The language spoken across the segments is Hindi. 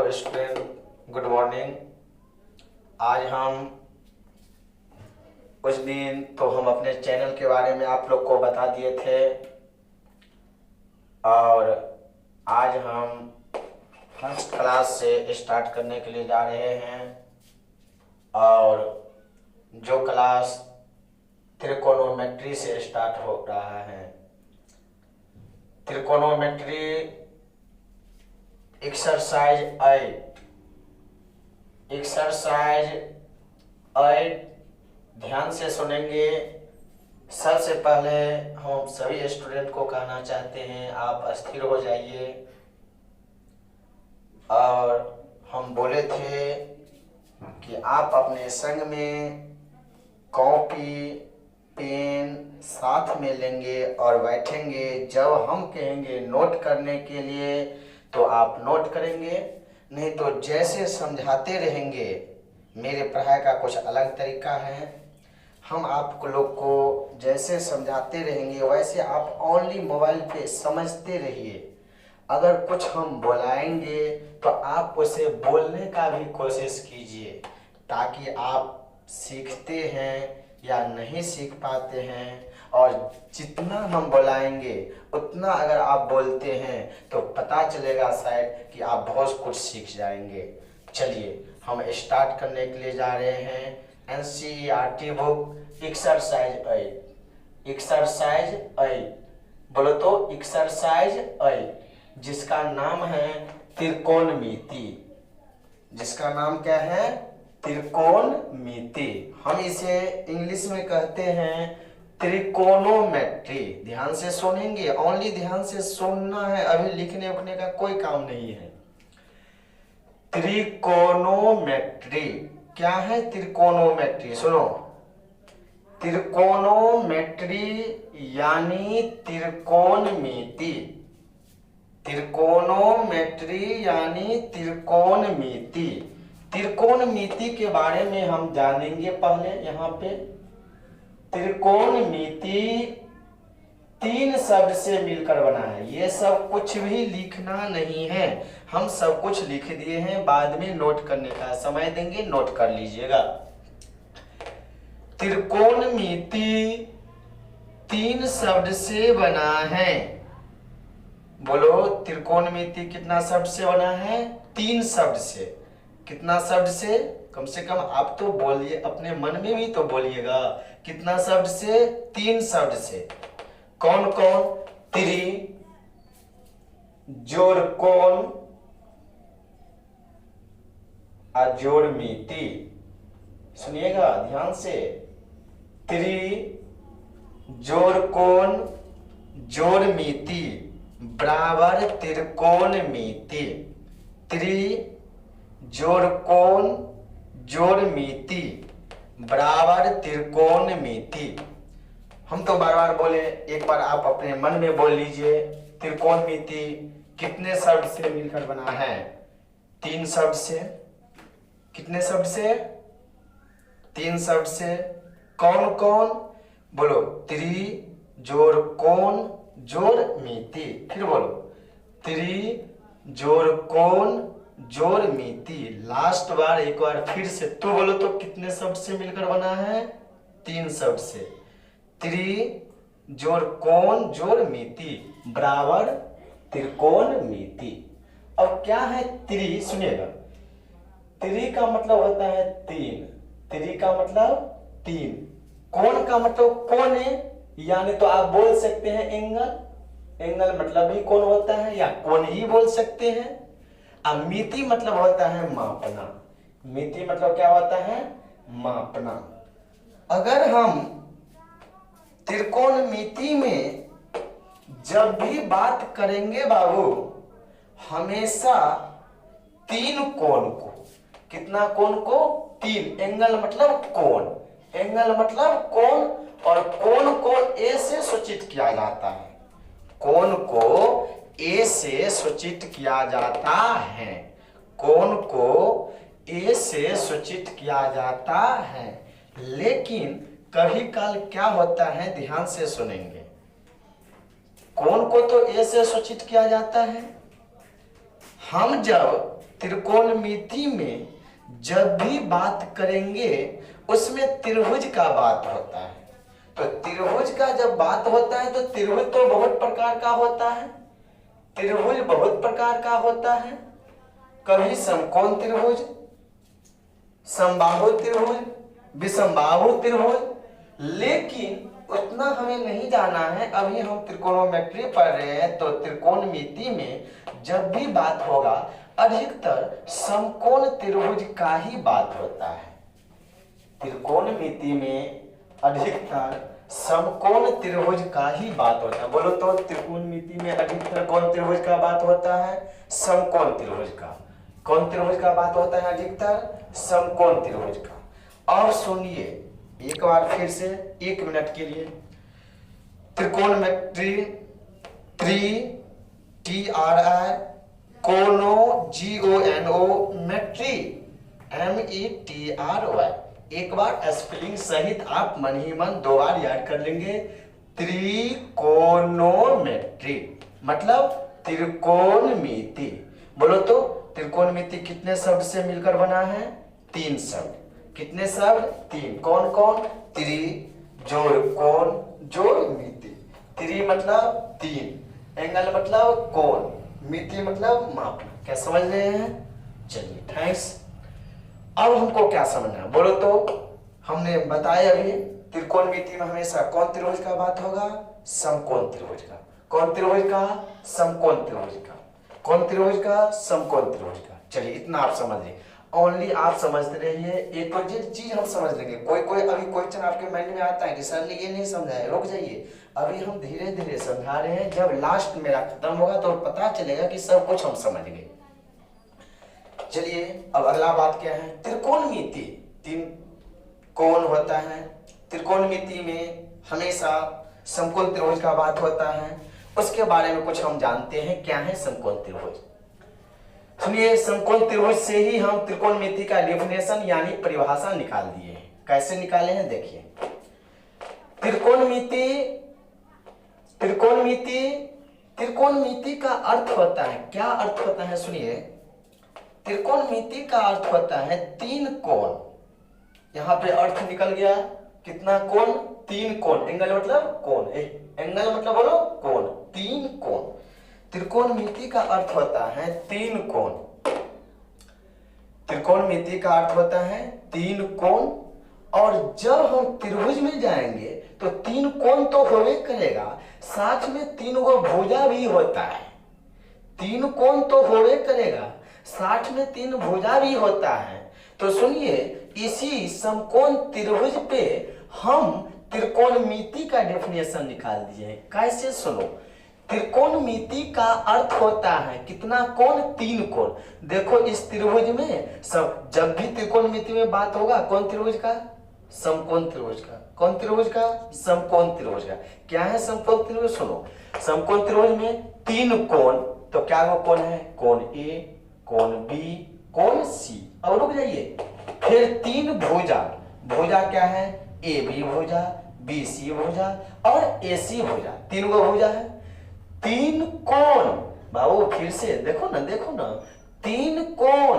Student, good morning. आज हम कुछ दिन तो हम अपने चैनल के बारे में आप लोग को बता दिए थे और आज हम फर्स्ट क्लास से स्टार्ट करने के लिए जा रहे हैं और जो क्लास त्रिकोणोमेट्री से स्टार्ट हो रहा है। त्रिकोणोमेट्री एक्सरसाइज 8 ध्यान से सुनेंगे। सबसे पहले हम सभी स्टूडेंट को कहना चाहते हैं आप अस्थिर हो जाइए। और हम बोले थे कि आप अपने संग में कॉपी पेन साथ में लेंगे और बैठेंगे। जब हम कहेंगे नोट करने के लिए तो आप नोट करेंगे, नहीं तो जैसे समझाते रहेंगे। मेरे पढ़ाई का कुछ अलग तरीका है। हम आप लोग को जैसे समझाते रहेंगे वैसे आप ओनली मोबाइल पे समझते रहिए। अगर कुछ हम बुलाएंगे तो आप उसे बोलने का भी कोशिश कीजिए, ताकि आप सीखते हैं या नहीं सीख पाते हैं। और जितना हम बुलाएंगे उतना अगर आप बोलते हैं तो पता चलेगा शायद कि आप बहुत कुछ सीख जाएंगे। चलिए हम स्टार्ट करने के लिए जा रहे हैं। NCERT बुक एक्सरसाइज 8 बोलो तो एक्सरसाइज 8, जिसका नाम है त्रिकोणमिति। जिसका नाम क्या है? त्रिकोणमिति। हम इसे इंग्लिश में कहते हैं त्रिकोणोमेट्री। ध्यान से सुनेंगे, ओनली ध्यान से सुनना है, अभी लिखने उखने का कोई काम नहीं है। त्रिकोणोमेट्री क्या है? त्रिकोणोमेट्री सुनो, त्रिकोणोमेट्री यानी त्रिकोणमिति। त्रिकोणोमेट्री यानी त्रिकोणमिति। त्रिकोणमिति के बारे में हम जानेंगे। पहले यहाँ पे त्रिकोणमिति 3 शब्द से मिलकर बना है। ये सब कुछ भी लिखना नहीं है, हम सब कुछ लिख दिए हैं। बाद में नोट करने का समय देंगे, नोट कर लीजिएगा। त्रिकोणमिति 3 शब्द से बना है। बोलो त्रिकोणमिति कितना शब्द से बना है? 3 शब्द से। कितना शब्द से? कम से कम आप तो बोलिए, अपने मन में भी तो बोलिएगा। कितना शब्द से? 3 शब्द से। कौन कौन? त्रि, जोड़ कोण और जोड़ मिति। सुनिएगा ध्यान से। त्रि, जोड़ कोण, जोड़ मिति बराबर त्रिकोणमिति। त्रि, जोड़ कोण, जोड़ मिति बराबर त्रिकोणमिति। हम तो बार बार बोले, एक बार आप अपने मन में बोल लीजिए। त्रिकोणमिति कितने शब्द से मिलकर बना है? 3 शब्द से। कितने शब्द से? 3 शब्द से। कौन कौन? बोलो त्रि, जोड़ कोण, जोड़ मिति। फिर बोलो त्रि, जोड़ कोण, जोड़ मिति। लास्ट बार एक बार फिर से तो बोलो तो कितने शब्द से मिलकर बना है? 3 शब्द से। त्रि, जोड़ कोण, जोड़ मिति बराबर त्रिकोणमिति। अब क्या है त्रि? सुनिएगा, त्रि का मतलब होता है 3। त्रि का मतलब 3। कोण का मतलब कोने, यानी तो आप बोल सकते हैं एंगल। एंगल मतलब भी कोण होता है, या कोण ही बोल सकते हैं। अब मिति मतलब होता है मापना। मिति मतलब क्या होता है? मापना। अगर हम त्रिकोणमिति में जब भी बात करेंगे बाबू, हमेशा 3 कोण को, कितना कोण को? 3। एंगल मतलब कोण, एंगल मतलब कोण, और कोण को ए से सूचित किया जाता है। कोण को ए से सूचित किया जाता है। कोण को ए से सूचित किया जाता है। लेकिन कभी काल क्या होता है, ध्यान से सुनेंगे। कोण को तो ए से सूचित किया जाता है। हम जब त्रिकोणमिति में जब भी बात करेंगे उसमें त्रिभुज का बात होता है। तो त्रिभुज का जब बात होता है तो त्रिभुज तो बहुत प्रकार का होता है, त्रिभुज बहुत प्रकार का होता है। कभी समकोण त्रिभुज, समबाहु त्रिभुज, विषमबाहु त्रिभुज, लेकिन उतना हमें नहीं जाना है। अभी हम त्रिकोणोमेट्री पढ़ रहे हैं तो त्रिकोणमिति में जब भी बात होगा अधिकतर समकोण त्रिभुज का ही बात होता है। त्रिकोणमिति में अधिकतर समकोण त्रिभुज का ही बात होता है। बोलो तो त्रिकोणमिति में अधिकतर कौन त्रिभुज का बात होता है? समकोण त्रिभुज का। कौन त्रिभुज का बात होता है अधिकतर? समकोण त्रिभुज का। और सुनिए एक बार फिर से 1 मिनट के लिए, त्रिकोणमिति TRI कोनो GONO मेट्री METRY। एक बार स्पेलिंग सहित आप मन ही मन 2 बार याद कर लेंगे। त्रिकोणोमेट्री मतलब त्रिकोणमिति। बोलो तो त्रिकोणमिति कितने शब्द से मिलकर बना है? 3 शब्द। कितने शब्द? 3। कौन कौन? त्रि जोड़ कोण जोड़ मिति। त्रि मतलब 3, एंगल मतलब कोण, मिति मतलब मापना। क्या समझ रहे हैं? चलिए थैंक्स। अब हमको क्या समझना है? बोलो तो हमने बताया अभी त्रिकोणमिति में हमेशा कौन त्रिभुज का बात होगा? समकोण त्रिभुज का। कौन त्रिभुज का? समकोण त्रिभुज का। कौन त्रिभुज का? समकोण त्रिभुज का। चलिए इतना आप समझ लीजिए, ओनली आप समझते रहिए। एक तो चीज हम समझ लेंगे। कोई अभी क्वेश्चन आपके माइंड में आता है कि सर ने ये नहीं समझाया, रुक जाइए, अभी हम धीरे धीरे समझा रहे हैं। जब लास्ट मेरा खत्म होगा तो पता चलेगा कि सब कुछ हम समझ गए। चलिए अब अगला बात क्या है? त्रिकोणमिति 3 कोण होता है। त्रिकोणमिति में हमेशा समकोण त्रिभुज का बात होता है। उसके बारे में कुछ हम जानते हैं। क्या है समकोण त्रिभुज? सुनिए, समकोण त्रिभुज से ही हम त्रिकोणमिति का डेफिनेशन यानी परिभाषा निकाल दिए हैं। कैसे निकाले हैं देखिए। त्रिकोणमिति का अर्थ होता है, क्या अर्थ होता है? सुनिए, त्रिकोणमिति का अर्थ होता है 3 कोण। यहाँ पे अर्थ निकल गया, कितना कोण? 3 कोण। एंगल मतलब कोण, एंगल मतलब बोलो कोण, 3 कोण। त्रिकोणमिति का अर्थ होता है 3 कोण। त्रिकोणमिति का अर्थ होता है 3 कोण। और जब हम त्रिभुज में जाएंगे तो 3 कोण तो होवे करेगा, साथ में 3 गो भुजा भी होता है। 3 कोण तो होवे करेगा, साथ में 3 भुजा भी होता है। तो सुनिए, इसी समकोण त्रिभुज पे हम त्रिकोणमिति का डेफिनेशन निकाल दिए हैं। कैसे? सुनो, त्रिकोणमिति का अर्थ होता है कितना कोण? 3 कोण। देखो इस त्रिभुज में सब, जब भी त्रिकोणमिति में बात होगा कौन त्रिभुज का? समकोण त्रिभुज का। कौन त्रिभुज का? समकोण त्रिभुज का। क्या है समकोण त्रिभुज? सुनो, समकोण त्रिभुज में 3 कोण, तो क्या वो कोण है? कोण ए, कोण बी, कोण सी। अब रुक जाइए, फिर 3 भुजा। भुजा क्या है? ए बी भुजा, बी सी भुजा और ए सी भुजा। 3 गो भुजा है। 3 कोण, बाबू फिर से देखो ना, 3 कोण,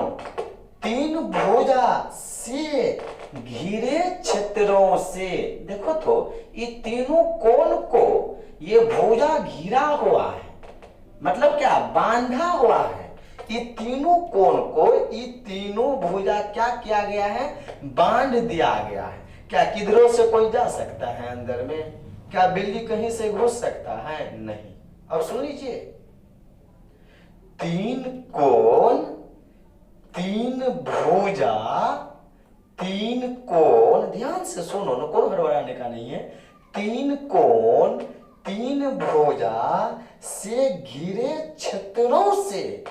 3 भुजा से घिरे क्षेत्रों से। देखो तो ये तीनों कोण को ये भुजा घिरा हुआ है, मतलब क्या? बांधा हुआ है। ये तीनों कोण को, ये तीनों भुजा क्या किया गया है? बांध दिया गया है। क्या किधरों से कोई जा सकता है अंदर में? क्या बिल्ली कहीं से घुस सकता है? नहीं। अब सुन लीजिए, 3 कोण, 3 भुजा, 3 कोण, ध्यान से सुनो ना, कोण हड़बड़ाने का नहीं है। 3 कोण, 3 भुजा से घिरे क्षेत्रों से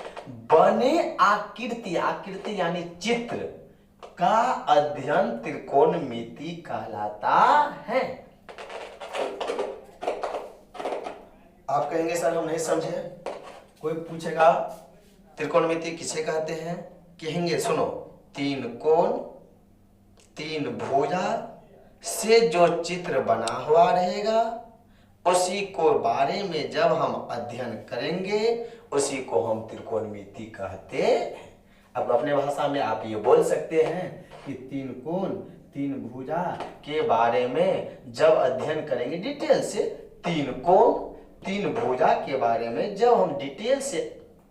बने आकृति, आकृति यानी चित्र का अध्ययन त्रिकोणमिति कहलाता है। आप कहेंगे सर हम नहीं समझे। कोई पूछेगा त्रिकोणमिति किसे कहते हैं? कहेंगे सुनो, 3 कोण, 3 भुजा से जो चित्र बना हुआ रहेगा उसी को बारे में जब हम अध्ययन करेंगे उसी को हम त्रिकोणमिति कहते हैं। अब अपने भाषा में आप ये बोल सकते हैं कि तीन कोण तीन भुजा के बारे में जब अध्ययन करेंगे डिटेल से, तीन कोण तीन भुजा के बारे में जब हम डिटेल से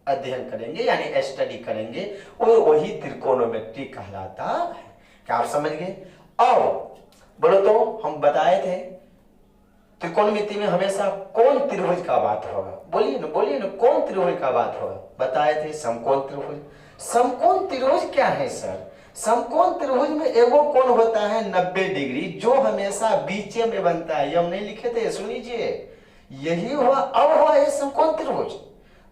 अध्ययन करेंगे यानी स्टडी करेंगे, और वही त्रिकोणोमेट्री कहलाता है। क्या आप समझ गए? और बोलो तो हम बताए थे त्रिकोणमिति में हमेशा कौन त्रिभुज का बात होगा? बोलिए ना कौन त्रिभुज का बात होगा? बताए थे समकोण त्रिभुज। समकोण त्रिभुज क्या है सर? समकोण त्रिभुज में एगो कोण होता है 90 डिग्री जो हमेशा बीच में बनता है। ये हम नहीं लिखे थे, सुन लीजिए, यही हुआ, अब हुआ ये समकोण त्रिभुज।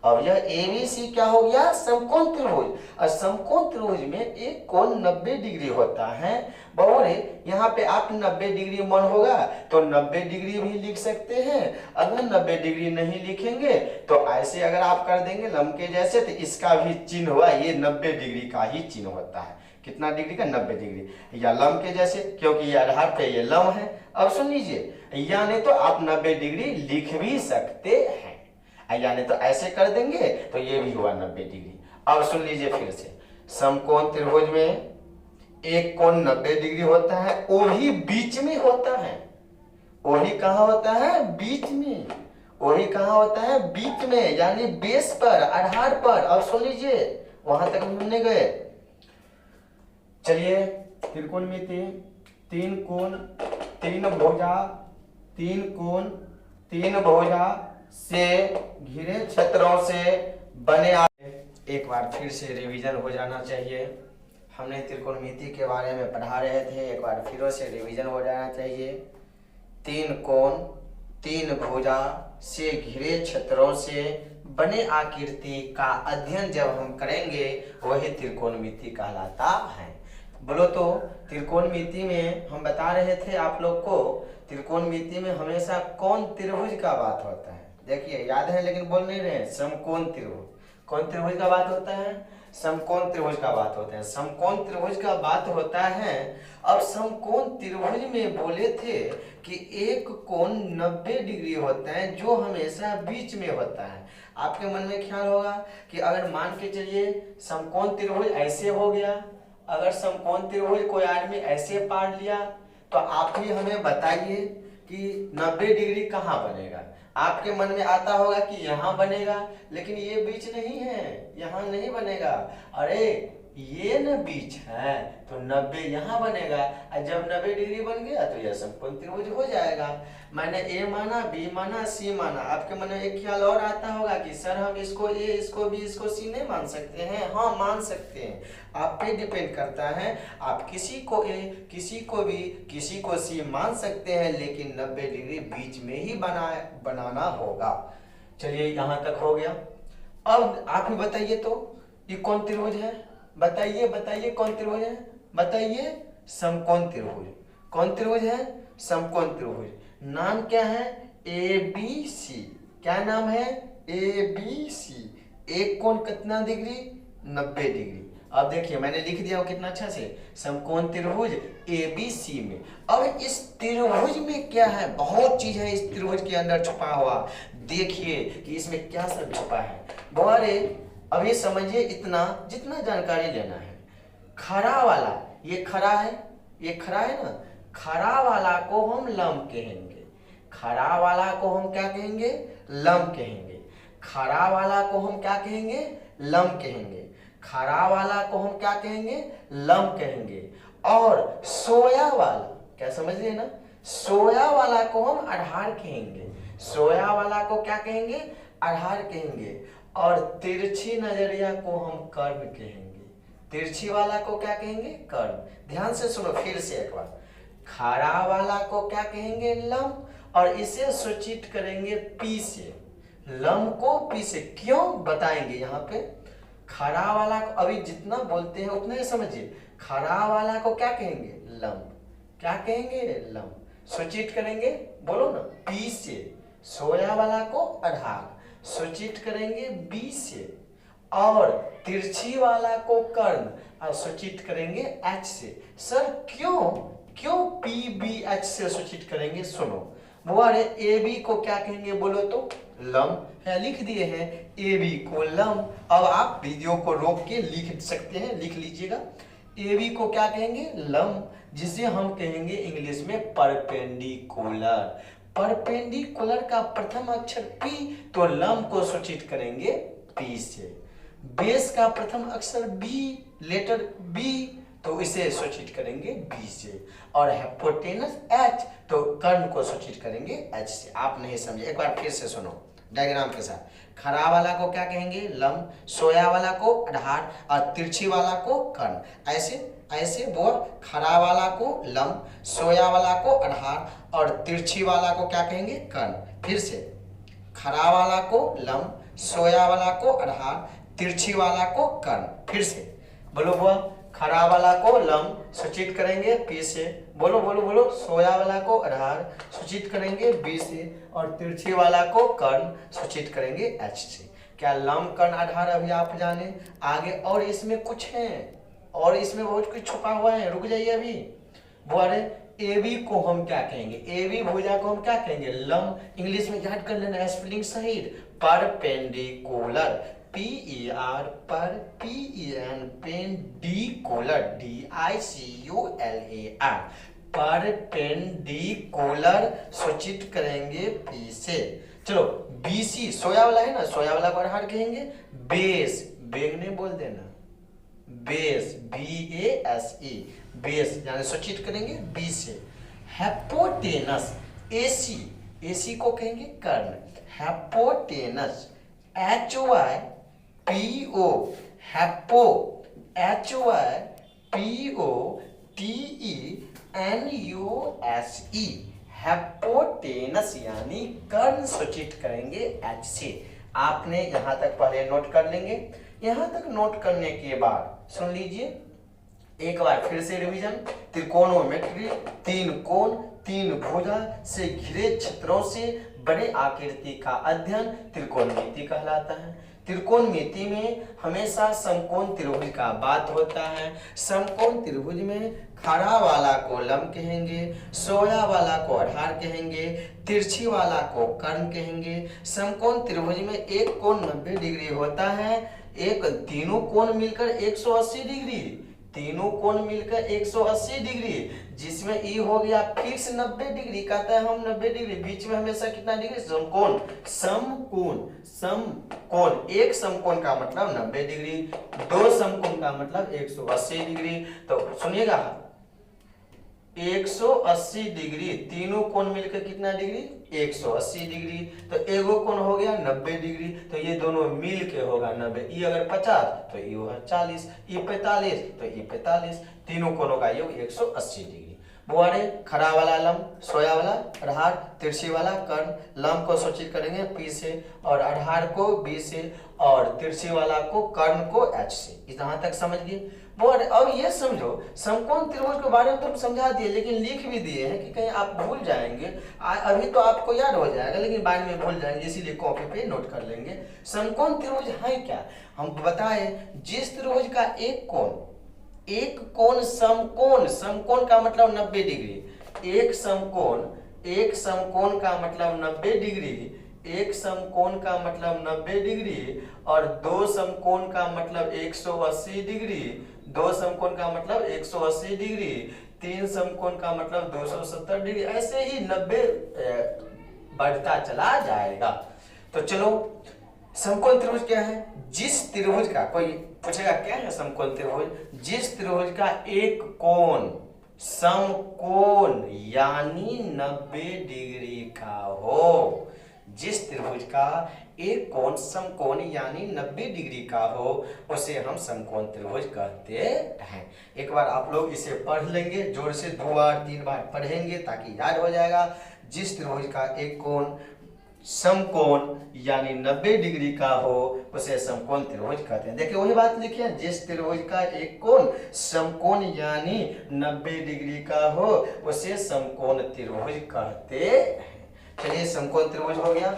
अब यह ABC क्या हो गया? समकोण त्रिभुज। और समकोण त्रिभुज में एक कोण 90 डिग्री होता है। बहुरे यहाँ पे आप 90 डिग्री मन होगा तो 90 डिग्री भी लिख सकते हैं। अगर 90 डिग्री नहीं लिखेंगे तो ऐसे अगर आप कर देंगे लंब के जैसे, तो इसका भी चिन्ह हुआ, ये 90 डिग्री का ही चिन्ह होता है। कितना डिग्री का? 90 डिग्री, या लंब के जैसे, क्योंकि ये आधार पे ये लंब है। अब सुन लीजिए, यानी तो आप 90 डिग्री लिख भी सकते हैं, यानी तो ऐसे कर देंगे तो ये भी हुआ 90 डिग्री। अब सुन लीजिए फिर से, समकोण त्रिभुज में एक कोण 90 डिग्री होता है, वो भी बीच में होता है। वो भी कहाँ होता है? बीच में। वो भी कहाँ होता है? बीच में, यानी बेस पर, आधार पर। अब सुन लीजिए, वहां तक हमने गए। चलिए, त्रिकोणमिति तीन कोण तीन भुजा, तीन कोण तीन भुजा से घिरे क्षेत्रों से बने। एक बार फिर से रिवीजन हो जाना चाहिए। हमने त्रिकोणमिति के बारे में पढ़ा रहे थे, एक बार फिर से रिवीजन हो जाना चाहिए। तीन कोण तीन भुजा से घिरे क्षेत्रों से बने आकृति का अध्ययन जब हम करेंगे वही त्रिकोणमिति कहलाता है। बोलो तो त्रिकोणमिति में हम बता रहे थे आप लोग को, त्रिकोणमिति में हमेशा कौन त्रिभुज का बात होता है? देखिए, याद है लेकिन बोल नहीं रहे, समकोण त्रिभुज। कौन त्रिभुज का बात होता है? समकोण त्रिभुज का बात होता है। समकोण त्रिभुज का बात होता है। अब समकोण त्रिभुज में बोले थे कि एक कोण 90 डिग्री होता है जो हमेशा बीच में होता है। आपके मन में ख्याल होगा कि अगर मान के चलिए समकोण त्रिभुज ऐसे हो गया, अगर समकोण त्रिभुज कोई आदमी ऐसे पाड़ लिया तो आप ही हमें बताइए कि 90 डिग्री कहाँ बनेगा? आपके मन में आता होगा कि यहाँ बनेगा, लेकिन ये बीच नहीं है, यहाँ नहीं बनेगा। अरे ये न बीच है तो 90 यहाँ बनेगा, और जब 90 डिग्री बन गया तो यह समकोण त्रिभुज हो जाएगा। मैंने ए माना, बी माना, सी माना। आपके मन में एक ख्याल और आता होगा कि सर हम इसको ए, इसको बी, इसको सी नहीं मान सकते हैं। हाँ, मान सकते हैं, आप पे डिपेंड करता है। आप किसी को ए, किसी को बी, किसी को सी मान सकते हैं, लेकिन 90 डिग्री बीच में ही बनाना होगा। चलिए, यहाँ तक हो गया। अब आप ही बताइए तो ये कौन त्रिभुज है? बताइए कौन त्रिभुज है? बताइए, समकोण त्रिभुज। कौन त्रिभुज है? समकोण त्रिभुज। नाम क्या है? ABC। क्या नाम है? ABC। एक कोण कितना डिग्री? 90 डिग्री। अब देखिए, मैंने लिख दिया कितना अच्छा से, समकोण त्रिभुज ABC में। अब इस त्रिभुज में क्या है? बहुत चीज है इस त्रिभुज के अंदर छुपा हुआ। देखिए कि इसमें क्या सब छुपा है। बोले अभी समझिए इतना जितना जानकारी लेना है। खड़ा वाला, ये खड़ा है, ये खड़ा है ना, खड़ा वाला को हम लंब कहेंगे। खड़ा वाला को हम क्या कहेंगे? लंब कहेंगे। खड़ा वाला को हम क्या कहेंगे? लंब कहेंगे। खड़ा वाला को हम क्या कहेंगे? लंब कहेंगे। और सोया वाला, क्या समझ रहे ना, सोया वाला को हम आधार कहेंगे। सोया वाला को क्या कहेंगे? आधार कहेंगे। और तिरछी नजरिया को हम कर्म कहेंगे। तिरछी वाला को क्या कहेंगे? कर्म। ध्यान से सुनो फिर से एक बार। खड़ा वाला को क्या कहेंगे? लंब, और इसे सूचित करेंगे पी से। लंब को पी से क्यों बताएंगे यहाँ पे। खड़ा वाला को अभी जितना बोलते हैं उतना ही समझिए। खड़ा वाला को क्या कहेंगे? लंब। क्या कहेंगे? लंब। सूचित करेंगे, बोलो ना, पी से। सोया वाला को आधार, सूचित करेंगे बी से। और तिरछी वाला को कर्ण, और सूचित करेंगे एच से। सर क्यों पी बी एच से सूचित करेंगे? सुनो, बुआ रे ए बी को क्या कहेंगे बोलो तो? लंब है, लिख दिए हैं ए बी को लंब। अब आप वीडियो को रोक के लिख सकते हैं, लिख लीजिएगा। ए बी को क्या कहेंगे? लंब, जिसे हम कहेंगे इंग्लिश में परपेंडिकुलर। परपेंडिकुलर का प्रथम अक्षर पी, तो लंब को सूचित करेंगे पी से। बेस का प्रथम अक्षर बी, लेटर बी, तो इसे सूचित करेंगे बी से। और हाइपोटेनस एच, तो कर्ण को सूचित करेंगे एच से। आप नहीं समझे, एक बार फिर से सुनो डायग्राम के साथ। खड़ा वाला को क्या कहेंगे? लंब, सोया वाला को आधार और तिरछी वाला को कर्ण। ऐसे ऐसे वो खड़ा वाला को लंब, सोया वाला को आधार और तिरछी वाला को क्या कहेंगे? कर्ण। फिर से खड़ा वाला को लंब, सोया वाला को आधार, तिरछी वाला को कर्ण। फिर से बोलो बुआ, खड़ा वाला को लंब सूचित करेंगे पी से, बोलो बोलो बोलो, सोया वाला को आधार सूचित करेंगे बी से, और तिरछी वाला को कर्ण सूचित करेंगे एच से। क्या लंब कर्ण आधार अभी आप जाने? आगे और इसमें कुछ है, और इसमें बहुत कुछ छुपा हुआ है, रुक जाइए अभी। बोले ए बी को हम क्या कहेंगे? ए बी भुजा को हम क्या कहेंगे? लंब। इंग्लिश में याद कर लेना स्पेलिंग सहित, परपेंडिकुलर, P-E-R पर P-E-N पेंडिकुलर, D-I-C-U-L-A-R, परपेंडिकुलर सूचित करेंगे P से। चलो BC सोया वाला है ना, सोया वाला को आधार कहेंगे बेस, बेग ने बोल देना, बेस B-A-S-E, बेस यानी सूचित करेंगे B से। हाइपोटेनस AC, AC को कहेंगे कर्ण, हाइपोटेनस H-Y-P-O, हैपो H-Y-P-O-T-E-N-U-S-E, हैपोटेनस यानी कर्ण सूचित करेंगे H से। आपने यहां तक पहले नोट कर लेंगे। यहां तक नोट करने के बाद सुन लीजिए एक बार फिर से रिवीजन। त्रिकोणोमेट्री, तीन कोण, तीन भुजा से घिरे क्षेत्रों से बड़े आकृति का अध्ययन त्रिकोणमिति कहलाता है। त्रिकोणमिति में हमेशा समकोण त्रिभुज का बात होता है। समकोण त्रिभुज में खड़ा वाला को लंब कहेंगे, सोया वाला को आधार कहेंगे, तिरछी वाला को कर्ण कहेंगे। समकोण त्रिभुज में एक कोण 90 डिग्री होता है, एक तीनों कोण मिलकर 180 डिग्री, तीनों कोण मिलकर 180 डिग्री, जिसमें ई हो गया फिक्स 90 डिग्री। कहता है हम 90 डिग्री, बीच में हमेशा कितना डिग्री? समकोण, समकोण, समकोण। एक समकोण का मतलब 90 डिग्री, दो समकोण का मतलब 180 डिग्री। तो सुनिएगा 180 डिग्री, तीनों कोण मिलकर कितना डिग्री? 180 डिग्री। तो एगो कोण हो गया 90 डिग्री, तो ये दोनों मिल के होगा 90। ये अगर 50 तो ये होगा 40, ये 45 तो ये 45, तीनों कोणों का योग 180 डिग्री। बुआरे खड़ा वाला लंब, सोया वाला आधार, तिरछी वाला कर्ण। लंब को सूचित करेंगे पी से, और आधार को बी से, और तिरछी वाला को कर्ण को एच से। यहाँ तक समझ गए? बोले अब ये समझो, समकोण त्रिभुज के बारे में तो समझा दिए, लेकिन लिख भी दिए हैं कि कहीं आप भूल जाएंगे। अभी तो आपको याद हो जाएगा, लेकिन बाद में भूल जाएंगे, इसीलिए कॉपी पे नोट कर लेंगे। समकोण त्रिभुज है क्या? हम बताए जिस त्रिभुज का एक कोण समकोण, समकोण का मतलब 90 डिग्री, एक समकोण का मतलब 90 डिग्री, एक समकोण का मतलब 90 डिग्री, और दो समकोण का मतलब 180 डिग्री, दो समकोण का मतलब 180 डिग्री, तीन समकोण का मतलब 270 डिग्री, ऐसे ही 90 बढ़ता चला जाएगा। तो चलो समकोण त्रिभुज क्या है? जिस त्रिभुज का, कोई पूछेगा क्या है समकोण त्रिभुज? जिस त्रिभुज का एक कोण समकोण यानी 90 डिग्री का हो, जिस त्रिभुज का एक कोण समकोण यानी 90 डिग्री का हो, उसे हम समकोण त्रिभुज कहते हैं। एक बार आप लोग इसे पढ़ लेंगे, जोर से 2 बार 3 बार पढ़ेंगे ताकि याद हो जाएगा। जिस त्रिभुज का एक कोण समकोण यानी 90 डिग्री का हो, उसे समकोण त्रिभुज कहते हैं। देखिए वही बात लिखिए, जिस त्रिभुज का एक कोण समकोण यानी 90 डिग्री का हो, उसे समकोण त्रिभुज कहते हैं। चलिए समकोण त्रिभुज हो गया।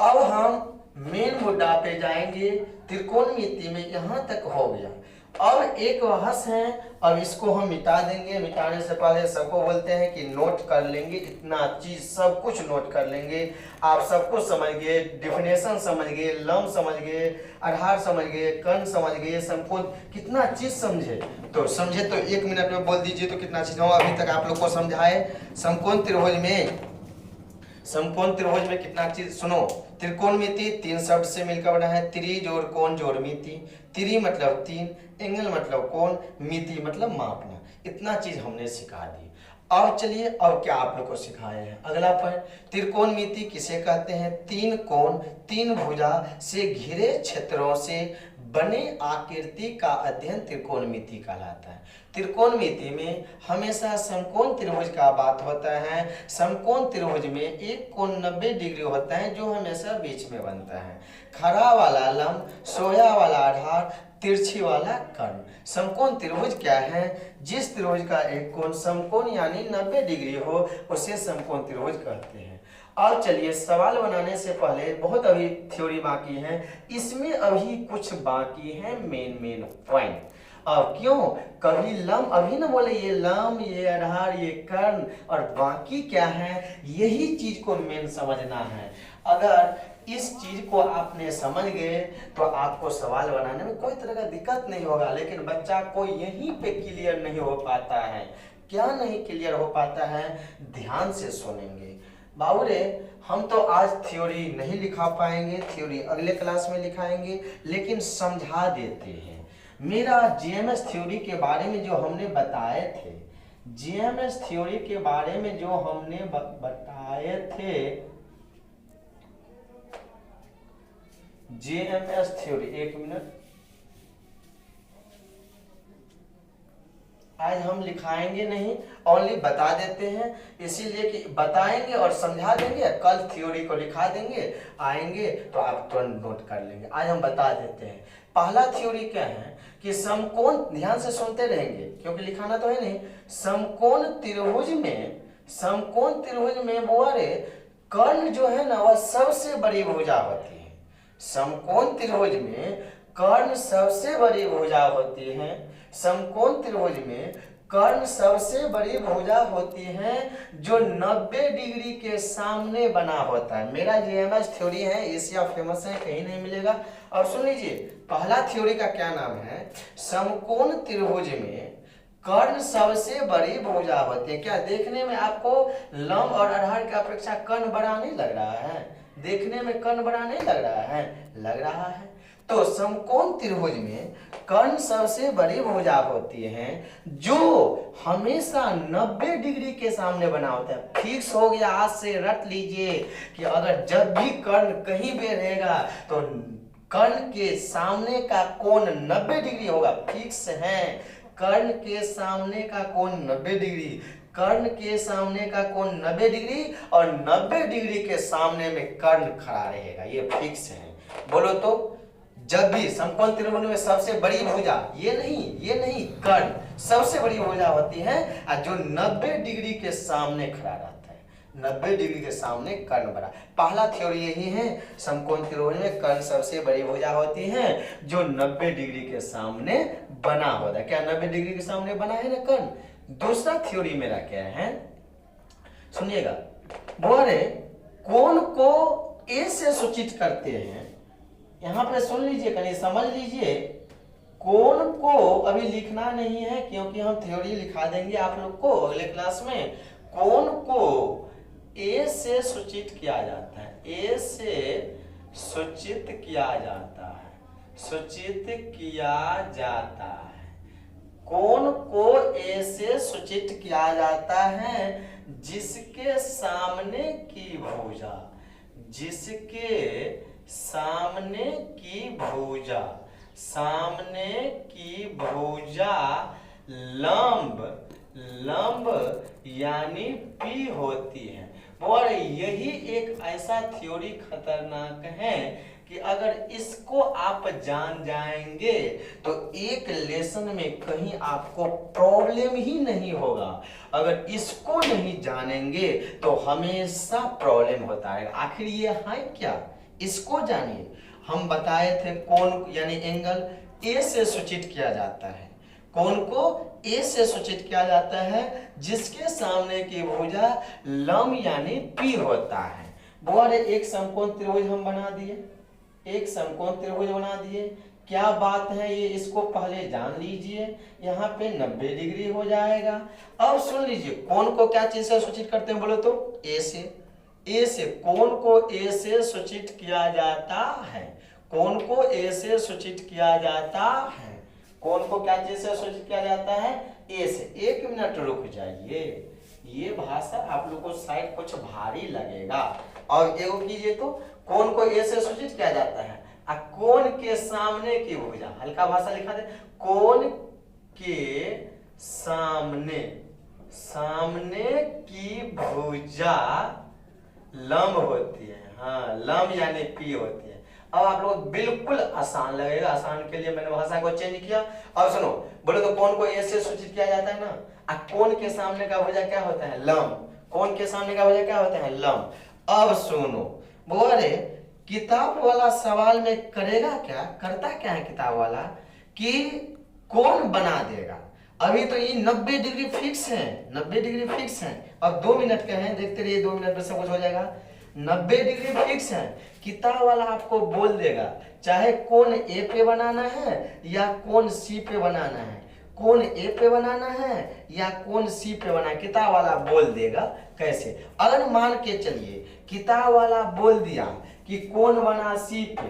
अब हम मेन मुद्दा पे जाएंगे। त्रिकोणमिति में यहां तक हो गया। अब एक हंस है, अब इसको हम मिटा देंगे। मिटाने से पहले सबको बोलते हैं कि नोट कर लेंगे, इतना चीज सब कुछ नोट कर लेंगे। आप सब कुछ समझ गए, डिफिनेशन समझ गए, लम समझ गए, आधार समझ गए, कर्ण समझ गए, समकोण, कितना चीज समझे। तो समझे तो 1 मिनट में बोल दीजिए तो कितना चीज हम अभी तक आप लोग को समझाए। समकोण त्रिभुज में कितना चीज सुनो। त्रिकोणमिति 3 शब्द से मिलकर बना है, त्रि जोड़ कोण जोड़ मिति। त्रि मतलब 3, एंगल मतलब कोण, मिति मतलब मापना। इतना चीज हमने सिखा दी। अब चलिए, अब क्या आप लोग को सिखाए हैं अगला पॉइंट। त्रिकोणमिति किसे कहते हैं? 3 कोण 3 भुजा से घिरे क्षेत्रों से बने आकृति का अध्ययन त्रिकोणमिति कहलाता है। त्रिकोणमिति में हमेशा समकोण त्रिभुज का बात होता है। समकोण त्रिभुज में एक कोण 90 डिग्री होता है जो हमेशा बीच में बनता है। खड़ा वाला लंब, सोया वाला आधार, तिरछी वाला कर्ण। समकोण त्रिभुज क्या है? जिस त्रिभुज का एक कोण समकोण यानी 90 डिग्री हो उसे समकोण त्रिभुज कहते हैं। अब चलिए, सवाल बनाने से पहले बहुत अभी थ्योरी बाकी है, इसमें अभी कुछ बाकी है मेन पॉइंट। अब क्यों? कभी लंब, अभी ना बोले ये लंब, ये आधार, ये कर्ण, और बाकी क्या है, यही चीज को मेन समझना है। अगर इस चीज को आपने समझ गए तो आपको सवाल बनाने में कोई तरह का दिक्कत नहीं होगा। लेकिन बच्चा को यहीं पे क्लियर नहीं हो पाता है। क्या नहीं क्लियर हो पाता है? ध्यान से सुनेंगे। बाबूरे, हम तो आज थ्योरी नहीं लिखा पाएंगे, थ्योरी अगले क्लास में लिखाएंगे, लेकिन समझा देते हैं। मेरा जीएमएस थ्योरी के बारे में जो हमने बताए थे, जीएमएस थ्योरी के बारे में जो हमने बताए थे, जीएमएस थ्योरी, 1 मिनट, आज हम लिखाएंगे नहीं, ओनली बता देते हैं, इसीलिए कि बताएंगे और समझा देंगे, कल थ्योरी को लिखा देंगे, आएंगे तो आप तुरंत नोट कर लेंगे। आज हम बता देते हैं। पहला थ्योरी क्या है कि समकोण, ध्यान से सुनते रहेंगे क्योंकि लिखाना तो है नहीं। समकोण त्रिभुज में बोरे कर्ण जो है ना वह सबसे बड़ी भुजा होती है। समकोण त्रिभुज में कर्ण सबसे बड़ी भुजा होती है। समकोण त्रिभुज में कर्ण सबसे बड़ी भुजा होती है जो 90 डिग्री के सामने बना होता है। मेरा जीएमएस थ्योरी है, एशिया फेमस है, कहीं नहीं मिलेगा। और सुन लीजिए, पहला थ्योरी का क्या नाम है? समकोण त्रिभुज में कर्ण सबसे बड़ी भुजा होती है। क्या देखने में आपको लंब और आधार की अपेक्षा कर्ण बड़ा नहीं लग रहा है? देखने में कर्ण बड़ा नहीं लग रहा है? लग रहा है। तो समकोण त्रिभुज में कर्ण सबसे बड़ी भुजा होती है जो हमेशा 90 डिग्री के सामने बना होता है। फिक्स हो गया, आज से रट लीजिए कि अगर जब भी कर्ण कहीं भी रहेगा तो कर्ण के सामने का कोण 90 डिग्री होगा। फिक्स है, कर्ण के सामने का कोण 90 डिग्री, कर्ण के सामने का कोण 90 डिग्री, और 90 डिग्री के सामने में कर्ण खड़ा रहेगा, ये फिक्स है। बोलो तो, जब भी समकोण त्रिभुज में सबसे बड़ी भुजा, ये नहीं, कर्ण सबसे बड़ी भुजा होती है और जो 90 डिग्री के सामने खड़ा रहता है। 90 डिग्री के सामने कर्ण बड़ा। पहला थ्योरी यही है, समकोण त्रिभुज में कर्ण सबसे बड़ी भुजा होती है जो 90 डिग्री के सामने बना होता है। क्या 90 डिग्री के सामने बना है ना कर्ण? दूसरा थ्योरी मेरा क्या है, सुनिएगा। बोले कोण को ए से सूचित करते हैं। यहां पे सुन लीजिए, कहीं समझ लीजिए। कोण को अभी लिखना नहीं है क्योंकि हम थ्योरी लिखा देंगे आप लोग को अगले क्लास में। कोण को ए से सूचित किया जाता है, ए से सूचित किया जाता है, सूचित किया जाता है। कोण को ए से सूचित किया जाता है जिसके सामने की भुजा, जिसके सामने की भुजा, सामने की भुजा लंब यानी पी होती है। और यही एक ऐसा थ्योरी खतरनाक है कि अगर इसको आप जान जाएंगे तो एक लेसन में कहीं आपको प्रॉब्लम ही नहीं होगा। अगर इसको नहीं जानेंगे तो हमेशा प्रॉब्लम होता है। आखिर ये है क्या, इसको जानिए। हम बताए थे कोण यानी एंगल, ए से सूचित किया जाता है। कौन को? ए से सूचित किया जाता है जिसके सामने की भुजा लंब यानी पी होता है। बोल एक समकोण त्रिभुज हम बना दिए, एक समकोण त्रिभुज बना दिए। क्या बात है ये, इसको पहले जान लीजिए। यहाँ पे 90 डिग्री हो जाएगा। अब सुन लीजिए, कोण को क्या चीज से सूचित करते हैं बोलो तो? ए से। ए से कोण को ए से सूचित किया जाता है। कोण को ए से सूचित किया जाता है। कोण को क्या चीज से सूचित किया जाता है? ए से। 1 मिनट रुक जाइए, ये भाषा आप लोग को शायद कुछ भारी लगेगा। और एगो कीजिए तो, कोण को ए से सूचित किया जाता है, कोण के सामने की भुजा, हल्का भाषा लिखा दे, कोण के सामने, सामने की भुजा लंब होती है। हाँ, लंब यानी पी होती है। अब आप लोग बिल्कुल आसान लगेगा, आसान के लिए मैंने भाषा को चेंज किया। अब सुनो, बोले तो कोण को ए से सूचित किया जाता है ना, कोण के सामने का भुजा क्या होता है? लंब। कोण के सामने का भुजा क्या होता है? लंब। अब सुनो, बोले किताब वाला सवाल में करेगा क्या, करता क्या है किताब वाला कि कोण बना देगा। अभी तो ये 90 डिग्री फिक्स है, 90 डिग्री फिक्स है। अब 2 मिनट के हैं, देखते रहिए, 2 मिनट में सब कुछ हो जाएगा। 90 डिग्री फिक्स है। किताब वाला आपको बोल देगा चाहे कोण ए पे बनाना है या कोण सी पे बनाना है, कोण ए पे बनाना है या कोण सी पे बनाना है, किताब वाला बोल देगा। कैसे? अगर मान के चलिए किताब वाला बोल दिया कि कोण बना सी पे,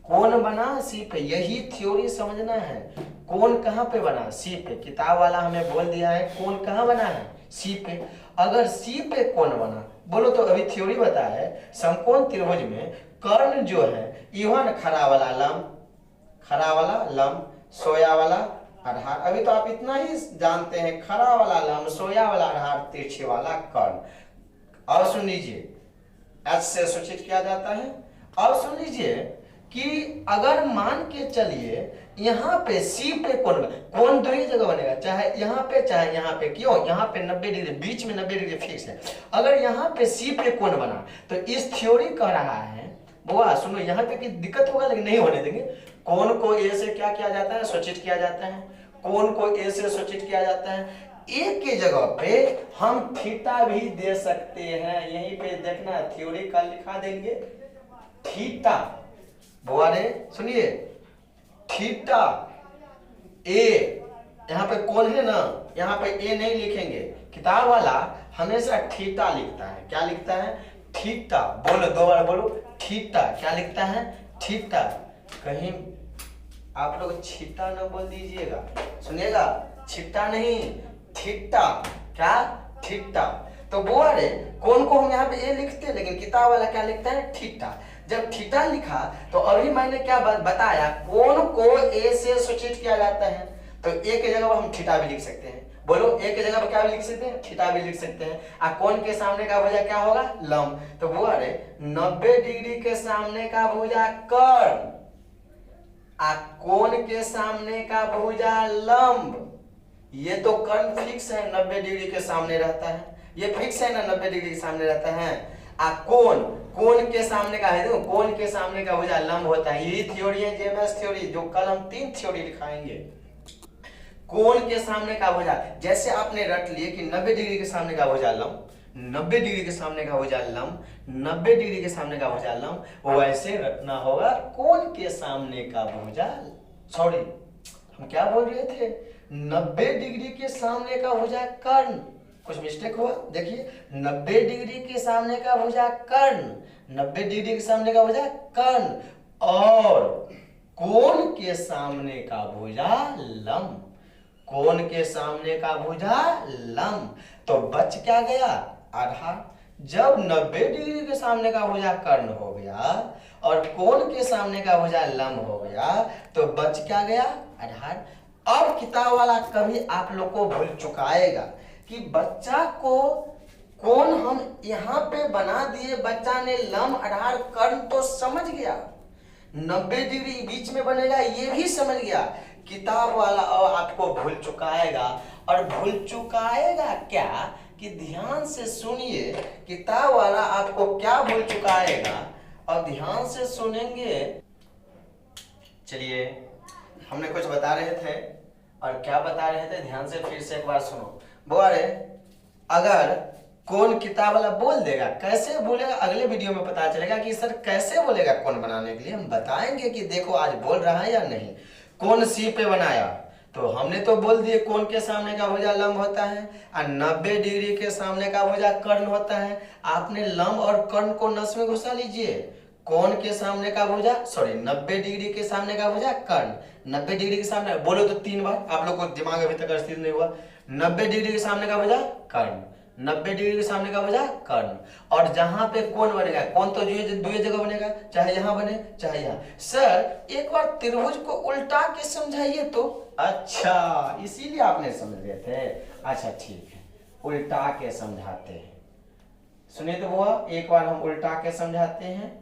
कोण बना सी पे, यही थ्योरी समझना है। कोण कहाँ पे बना? सी पे। किताब वाला हमें बोल दिया है कोण कहाँ बना है? सी पे। अगर सी पे कोण बना, बोलो तो अभी थ्योरी बताया है, समकोण त्रिभुज में कर्ण जो है इवन खड़ा वाला लंब, खड़ा वाला लंब, सोया वाला आधार। अभी तो आप इतना ही जानते हैं, खड़ा वाला लंब, सोया वाला आधार, तिरछे वाला कर्ण। और सुन लीजिए, एच से सूचित किया जाता है। और सुन लीजिए कि अगर मान के चलिए यहाँ पे सी पे कोण, कोण दो ही जगह बनेगा, चाहे यहाँ पे चाहे यहाँ पे। क्यों? यहाँ पे 90 डिग्री, बीच में 90 डिग्री फिक्स है। अगर यहाँ पे सी पे कोण बना तो इस थ्योरी कह रहा है, बुआ सुनो, यहाँ पे की दिक्कत होगा लेकिन नहीं होने देंगे। कोण को ए से क्या किया जाता है? सूचित किया जाता है। कोण को ए से सूचित किया जाता है। ए के जगह पे हम थीटा भी दे सकते हैं। यहीं पे देखना, थ्योरी का लिखा देंगे थीटा। बुआ रे सुनिए, थीटा ए, यहाँ पे कोण है ना, यहाँ पे ए नहीं लिखेंगे। किताब वाला हमेशा थीटा लिखता है। क्या लिखता है? थीटा। बोलो, 2 बार बोलो, थीटा। क्या लिखता है? थीटा। कहीं आप लोग छिट्टा न बोल दीजिएगा, सुनिएगा, छिट्टा नहीं, थीटा। क्या? थीटा। तो बोल रहे कोण को हम यहाँ पे ए लिखते हैं, लेकिन किताब वाला क्या लिखता है? थीटा। जब थीटा लिखा तो अभी मैंने क्या बताया, कोण को ए से सूचित किया जाता है, तो ए के जगह पर हम थीटा भी लिख सकते हैं। बोलो, ए के जगह पर क्या भी लिख सकते हैं? थीटा भी लिख सकते हैं। कोण के सामने का भुजा क्या होगा? लंब। तो बोल रहे 90 डिग्री के सामने का भुजा कर्ण, कोण के सामने का भुजा लंब। ये तो कर्ण फिक्स है, 90 डिग्री के सामने रहता है, ये फिक्स है ना, 90 डिग्री के सामने रहता है। कोण, कोण के सामने का है, कोण के सामने का भुजा लंब होता है। यही थ्योरी है जेएमएस थ्योरी, जो कल हम 3 थ्योरी दिखाएंगे। कोण के सामने का भुजा, जैसे आपने रट लिए कि 90 डिग्री के सामने का भुजा लंब, 90 डिग्री के सामने का भुजा लंब, 90 डिग्री के सामने का भुजा लंब, वैसे रटना होगा कोण के सामने का भुजा, सॉरी हम क्या बोल रहे थे, 90 डिग्री के सामने का भुजा कर्ण। कुछ मिस्टेक हुआ, देखिए 90 डिग्री के सामने का भुजा कर्ण, 90 डिग्री के सामने का भुजा कर्ण, और कोण के सामने का भुजा लंब, कोण के सामने का भुजा लंब। तो बच क्या गया? आधार। जब 90 डिग्री के सामने का भुजा कर्ण हो गया और कोण के सामने का भुजा लंब हो गया, तो बच क्या गया? आधार। अब किताब वाला कभी आप लोग को भूल चुकाएगा कि बच्चा को कोण हम यहाँ पे बना दिए, बच्चा ने लंब आधार कर्ण तो समझ गया, 90 डिग्री बीच में बनेगा ये भी समझ गया। किताब वाला अब आपको भूल चुकाएगा, और भूल चुकाएगा क्या कि ध्यान से सुनिए, किताब वाला आपको क्या भूल चुकाएगा और ध्यान से सुनेंगे। चलिए हमने कुछ बता रहे थे, और क्या बता रहे थे ध्यान से फिर से एक बार सुनो। बोल रहे अगर कौन किताब वाला बोल देगा, कैसे बोलेगा अगले वीडियो में पता चलेगा कि सर कैसे बोलेगा कौन बनाने के लिए। हम बताएंगे कि देखो आज बोल रहा है या नहीं। कौन सी पे बनाया, तो हमने तो बोल दिए कौन के सामने का भुजा लंब होता है और 90 डिग्री के सामने का भुजा कर्ण होता है। आपने लंब और कर्ण को नस में घुसा लीजिए। कौन के सामने का भुजा, सॉरी 90 डिग्री के सामने का भुजा कर्ण, 90 डिग्री के सामने बोलो तो 3 बार, आप लोग को दिमाग अभी तक स्थिर नहीं हुआ। 90 डिग्री के सामने का भुजा कर्ण, 90 डिग्री के सामने का भुजा कर्ण। और जहां पे कौन बनेगा, कौन तो दो जगह बनेगा, चाहे यहां बने चाहे यहां। सर एक बार त्रिभुज को उल्टा के समझाइए तो। अच्छा इसीलिए आपने समझ गए थे, अच्छा ठीक है उल्टा के समझाते हैं। सुनिए तो बुआ एक बार हम उल्टा के समझाते हैं।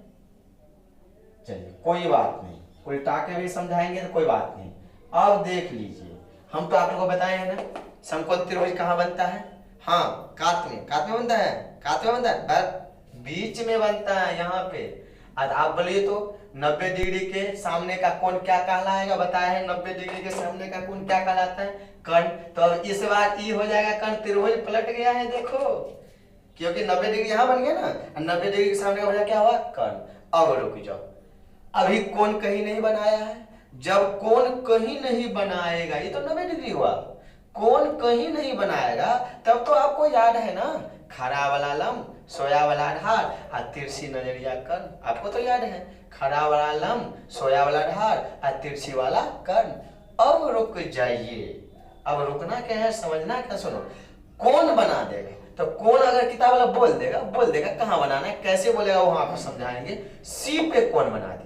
चलिए कोई बात नहीं, उल्टा के भी समझाएंगे तो कोई बात नहीं। अब देख लीजिए, हम तो आप लोगों को बताए हैं ना समकोण त्रिभुज कहाँ बनता है। हाँ कात में बनता है, कात में बनता है, बीच में बनता है यहाँ पे। आज आप बोलिए तो 90 डिग्री के सामने का कोण क्या कहलाएगा, बताया है 90 डिग्री के सामने का कोण क्या कहलाता है, कर्ण। तो अब इस बार ई हो जाएगा कर्ण, त्रिभुज पलट गया है देखो, क्योंकि 90 डिग्री यहाँ बन गया ना, 90 डिग्री के सामने का भुजा क्या हुआ कर्ण। अब रुक जाओ, अभी कोण कहीं नहीं बनाया है। जब कोण कहीं नहीं बनाएगा, ये तो 90 डिग्री हुआ, कोण कहीं नहीं बनाएगा तब तो आपको याद है ना, खड़ा वाला लंब, सोया वाला आधार और तिरछी नजरिया कर्ण। आपको तो याद है खड़ा वाला लंब, सोया वाला आधार और तिरछी वाला कर्ण। अब रुक जाइए, अब रुकना क्या है समझना क्या, सुनो। कौन बना देगा, तो कौन अगर किताब वाला बोल देगा कहाँ बनाना है, कैसे बोलेगा वो आप समझाएंगे। सी पे कौन बना दिया,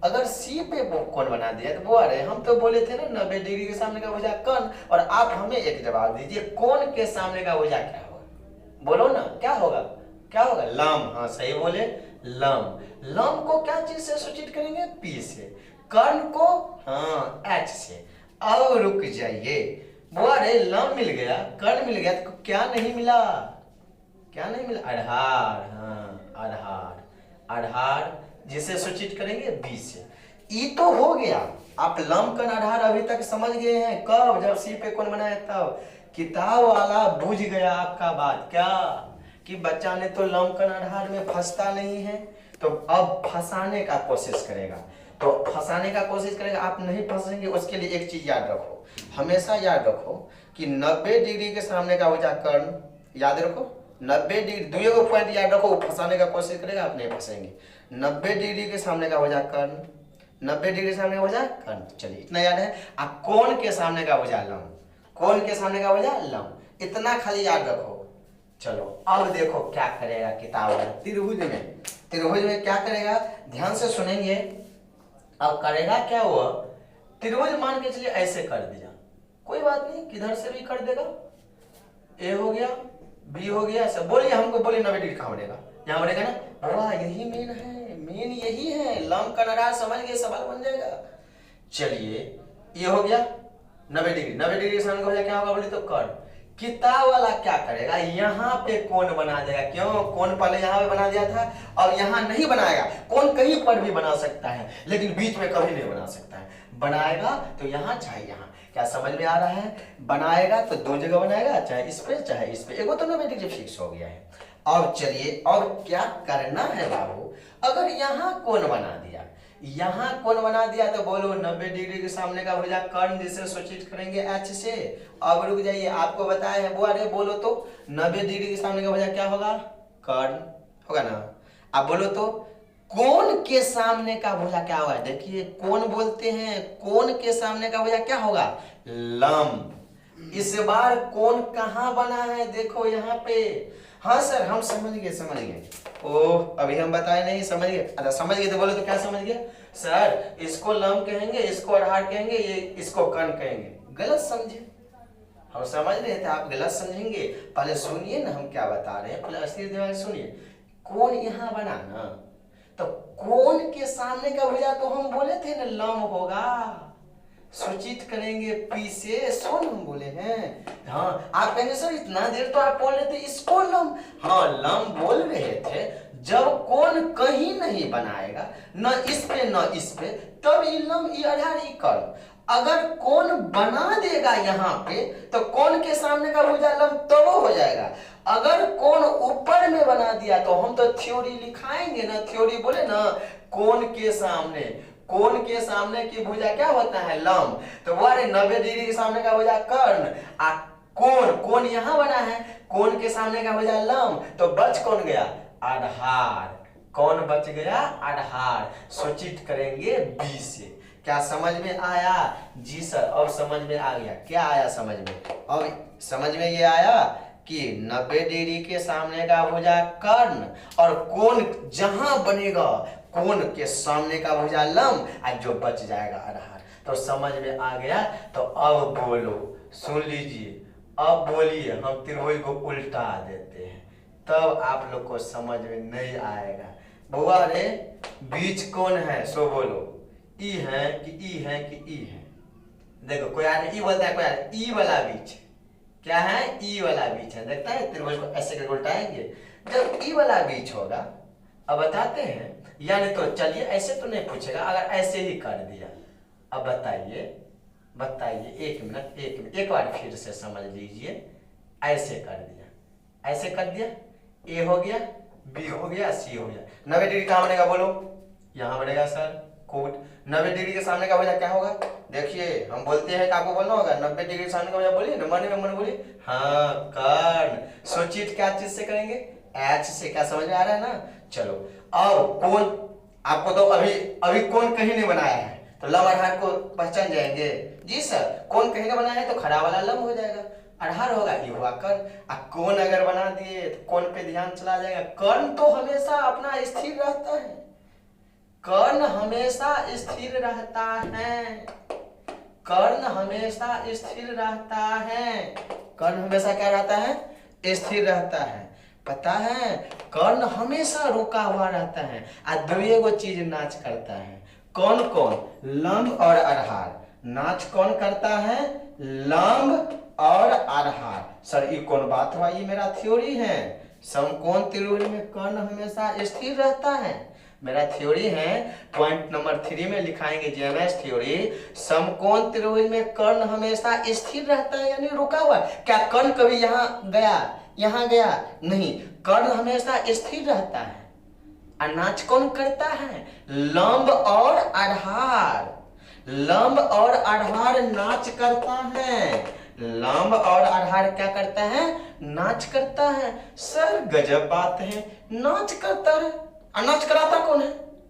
अगर सी पे कौन बना दिया तो वो अरे हम तो बोले थे ना 90 डिग्री के सामने का भुजा कर्ण, और आप हमें एक जवाब दीजिए कौन के सामने का भुजा क्या होगा, बोलो ना क्या होगा, क्या होगा लंब। हाँ सही बोले लंब। लंब को क्या चीज से सूचित करेंगे, पी से, कर्ण को हाँ एच से। अब रुक जाइए, वो अरे लंब मिल गया, कर्ण मिल गया, तो क्या नहीं मिला, क्या नहीं मिला, आधार। हाँ आधार, आधार जिसे सूचित करेंगे बी से। ई तो हो गया, आप लंब कर्ण आधार अभी तक समझ गए हैं, कब जब सी पे कौन बनाया तब। किताब वाला बुझ गया आपका बात क्या, कि बच्चा ने तो लंब कर्ण आधार में फंसता नहीं है, तो अब फंसाने का कोशिश करेगा, तो फंसाने का कोशिश करेगा, आप नहीं फंसेंगे। उसके लिए एक चीज याद रखो, हमेशा याद रखो कि 90 डिग्री के सामने का भुजा कर्ण, याद रखो 90 डिग्री, दो पॉइंट याद रखो, वो फंसाने का कोशिश करेगा, आप नहीं फंसेंगे। 90 डिग्री के सामने का भुजा कर्ण, 90 डिग्री के सामने का भुजा कर्ण, चलिए इतना याद है। अब कोण के सामने का भुजा लंब, कोण के सामने का भुजा लंब, इतना खाली याद रखो। चलो अब देखो क्या करेगा किताब वाला त्रिभुज में, त्रिभुज में क्या करेगा ध्यान से सुनेंगे। अब करेगा क्या, वो त्रिभुज मान के चलिए ऐसे कर दिया, कोई बात नहीं किधर से भी कर देगा, ए हो गया बी हो गया, सब बोलिए हमको, बोलिए 90 डिग्री कहाँ बनेगा, यहाँ बनेगा ना। वाह यही मेन है, मेन यही है, लंब कर्ण आधार समझ गए, सवाल बन जाएगा। चलिए ये हो गया 90 डिग्री, 90 डिग्री सामने का क्या होगा बोले तो कर्ण। किताब वाला क्या करेगा, यहाँ पे कोण बना देगा, क्यों, कोण पहले यहाँ पे बना दिया था, अब यहाँ नहीं बनाएगा। कोण कहीं पर भी बना सकता है लेकिन बीच में कभी नहीं बना सकता है, बनाएगा तो यहाँ चाहे यहाँ। क्या समझ में आ रहा है, बनाएगा तो दो जगह बनाएगा, चाहे इस पे चाहे इस पे, एगो तो 90 डिग्री फिक्स हो गया है। अब चलिए और क्या करना है बाबू, अगर यहाँ कोण बना दिया, यहाँ कोण बना दिया तो बोलो 90 डिग्री के सामने का भुजा कर्ण, जिसे सूचित करेंगे एच से। अब रुक जाइए, आपको बताया है वो, अरे बोलो तो 90 डिग्री के सामने का भुजा क्या होगा, कर्ण होगा ना। अब बोलो तो कोण के सामने का भुजा क्या होगा, देखिए कोण बोलते हैं, कोण के सामने का भुजा क्या होगा, लंब। इस बार कोण कहाँ बना है, देखो यहाँ पे। हाँ सर हम समझ गए, ओह अभी हम बताए नहीं, समझ गए। अच्छा समझ गए तो बोलो तो क्या समझ गए, सर इसको लंब कहेंगे, इसको आधार कहेंगे, ये इसको कर्ण कहेंगे। गलत समझे, हम समझ रहे थे आप गलत समझेंगे। पहले सुनिए ना हम क्या बता रहे हैं, पहले अस्थिर दिमाग से सुनिए। कोण यहाँ बना ना, तो कोण के सामने का भुजा तो हम बोले थे ना लंब होगा, सूचित करेंगे पी से, सोन हम बोले हैं। हाँ आप कहेंगे सर इतना देर तो आप बोल रहे थे इसको लंब, हाँ लंब बोल रहे थे, जब कोण कहीं नहीं बनाएगा, न इस पे न इस पे, तब ये लंब ये आधार ये कर्ण। अगर कोण बना देगा यहाँ पे तो कोण के सामने का भुजा लंब तो वो हो जाएगा। अगर कोण ऊपर में बना दिया तो हम तो थ्योरी लिखाएंगे ना, थ्योरी बोले ना, कोण के सामने की भुजा क्या होता है? लंब। तो वो 90 डिग्री के सामने का भुजा कर्ण, कोण यहाँ बना है, कोण के सामने का भुजा लंब, तो बच कौन गया? आधार। कौन बच गया? आधार। सूचित करेंगे बी से। क्या समझ में आया? जी सर, अब समझ में आ गया। क्या आया समझ में? अब समझ में ये आया कि 90 डिग्री के सामने का भुजा कर्ण और कोण जहां बनेगा कोण के सामने का भुजा लंब, और जो बच जाएगा आधार। तो समझ में आ गया। तो अब बोलो, सुन लीजिए, अब बोलिए, हम त्रिभुज को उल्टा देते हैं, तब आप लोग को समझ में नहीं आएगा। बुआ रे, बीच कौन है सो बोलो, ई है कि ई है कि ई है? देखो, कोई आदमी ई बोलता है, कोई आदमी ई वाला बीच। क्या है? ई वाला बीच है। देखता है त्रिभुज को ऐसे करके उल्टाएंगे, जब ई वाला बीच होगा, अब बताते हैं। यानी तो चलिए, ऐसे तो नहीं पूछेगा, अगर ऐसे ही कर दिया। अब बताइए 1 मिनट, एक बार फिर से समझ लीजिए। ऐसे कर दिया, ऐसे कर दिया, ए हो गया, बी हो गया, सी हो गया। 90 डिग्री कहाँ बनेगा बोलो? यहाँ बनेगा सर कोट। 90 डिग्री के सामने का वजह क्या होगा? देखिए, हम बोलते हैं कि आपको बोलना होगा 90 डिग्री के सामने का वजह बोलिए ना, मन में मन बोलिए। हाँ, कर्ण। सूचित क्या चीज से करेंगे? एच से। क्या समझ में आ रहा है ना? चलो, अब कोण, आपको तो अभी कोण कहीं नहीं बनाया है, तो लंब आधार को पहचान जाएंगे। जी सर, कोण कहीं नहीं बनाया है तो खड़ा वाला लंब हो जाएगा, आधार होगा, ये हुआ कर्ण। कोण अगर बना दिए तो कोण पे ध्यान चला जाएगा। कर्ण तो हमेशा अपना स्थिर रहता है, कर्ण हमेशा स्थिर रहता है, कर्ण हमेशा स्थिर रहता है, कर्ण हमेशा क्या रहता है? स्थिर रहता है। पता है, कर्ण हमेशा रुका हुआ रहता है। और दुए को चीज नाच करता है। कौन कौन? लंब और आधार। नाच कौन करता है? लंब और आधार। सर ये कौन बात हुआ? ये मेरा थ्योरी है। समकोण त्रिभुज में कर्ण हमेशा स्थिर रहता है, मेरा थ्योरी है। पॉइंट नंबर 3 में लिखाएंगे जेएमएस थ्योरी। समकोण त्रिभुज में कर्ण हमेशा स्थिर रहता है, यानी रुका हुआ। क्या कर्ण कभी यहाँ गया? नहीं, कर्ण हमेशा स्थिर रहता है। नाच कौन करता है? लंब और आधार। लंब और आधार नाच करता है। लंब और आधार क्या करता है? नाच करता है। सर गजब बात है, नाच करता है। नाच कराता कौन है?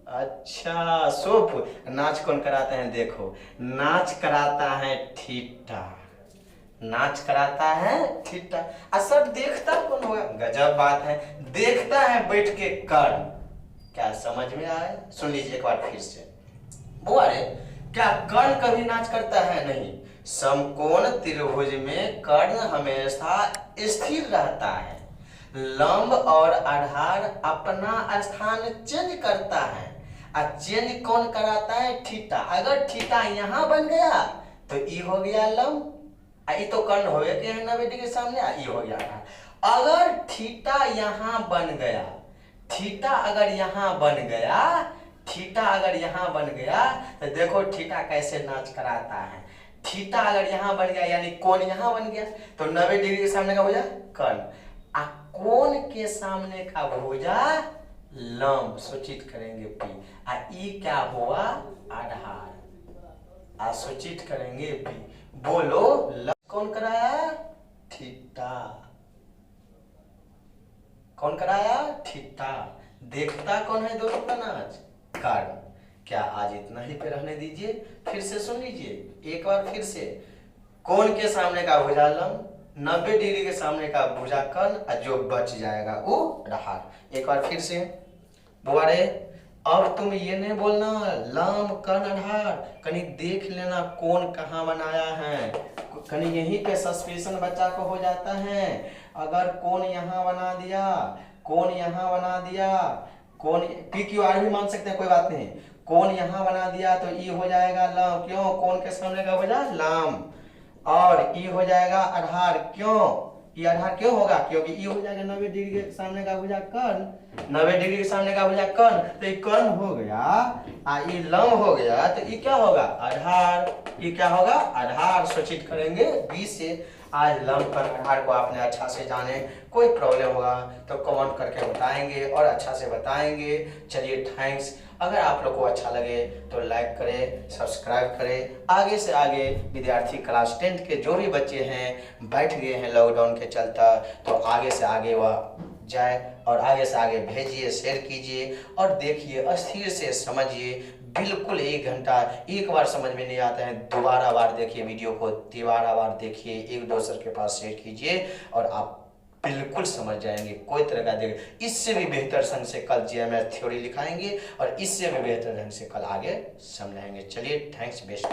अच्छा, सोप नाच कौन कराते हैं? देखो, नाच कराता है थीटा, नाच कराता है थीटा। असर देखता कौन होगा? गजब बात है, देखता है बैठ के कर्ण। क्या समझ में आया? सुन लीजिए एक बार फिर से। बोले, क्या कर्ण कभी नाच करता है? नहीं। समकोण त्रिभुज में कर्ण हमेशा स्थिर रहता है। लंब और आधार अपना स्थान चेंज करता है। और चेंज कौन कराता है? थीटा। अगर थीटा यहाँ बन गया तो ई हो गया लंब, ये तो कर्ण हो गया 90 डिग्री के सामने, ये हो गया आधार। अगर थीटा यहाँ बन गया, थीटा अगर यहाँ बन गया, थीटा अगर यहाँ बन गया, तो देखो थीटा कैसे नाच कराता है। थीटा अगर यहाँ बन गया, यानी कोण यहाँ बन गया, तो 90 डिग्री के सामने का भुजा कर्ण, कोण के सामने का भुजा लंब। सूचित करेंगे पी। ई क्या हुआ? आधार। सूचित करेंगे पी। बोलो, लंब कौन कराया? थीटा। कौन कराया? थीटा। देखता कौन है दोनों का नाच? कर्ण। क्या आज इतना ही पे रहने दीजिए, फिर से सुन लीजिए एक बार फिर से। कोण के सामने का भुजा लंब, 90 डिग्री के सामने का भुजा कर्ण, और जो बच जाएगा वो आधार। एक बार फिर से बुआरे, अब तुम ये नहीं बोलना लंब कर्ण आधार, कहीं देख लेना कोण कहाँ बनाया है। कहीं यहीं पे सस्पेंशन बच्चा को हो जाता है। अगर कोण यहाँ बना दिया, कोण यहाँ बना दिया, कोण पी क्यू आर भी मान सकते हैं, कोई बात नहीं। कोण यहाँ बना दिया तो ई हो जाएगा लंब। क्यों? कोण के सामने का भुजा लंब, और ई हो जाएगा आधार। क्यों? ई आधार क्यों होगा? क्योंकि ई हो जाएगा 90 डिग्री के सामने का भुजा कर्ण, 90 डिग्री के सामने का हो जाए कर्ण, तो ये कर्ण हो गया, ये लंब हो गया, तो ये क्या होगा आधार। ये क्या होगा आधार। सूचित करेंगे 20 से। आज लंब पर आधार को आपने अच्छा से जाने, कोई प्रॉब्लम होगा तो कमेंट करके बताएंगे और अच्छा से बताएंगे। चलिए थैंक्स। अगर आप लोग को अच्छा लगे तो लाइक करें, सब्सक्राइब करें। आगे से आगे विद्यार्थी क्लास 10 के जो भी बच्चे हैं बैठ गए हैं लॉकडाउन के चलता, तो आगे से आगे वह जाए और आगे से आगे भेजिए, शेयर कीजिए और देखिए, स्थिर से समझिए। बिल्कुल 1 घंटा, एक बार समझ में नहीं आता है दोबारा बार देखिए वीडियो को, तिबारा बार देखिए, एक दूसरे के पास शेयर कीजिए और आप बिल्कुल समझ जाएंगे। कोई तरह का देख, इससे भी बेहतर ढंग से कल जीएमएस थ्योरी लिखाएंगे और इससे भी बेहतर ढंग से कल आगे समझाएंगे। चलिए थैंक्स बेस्ट।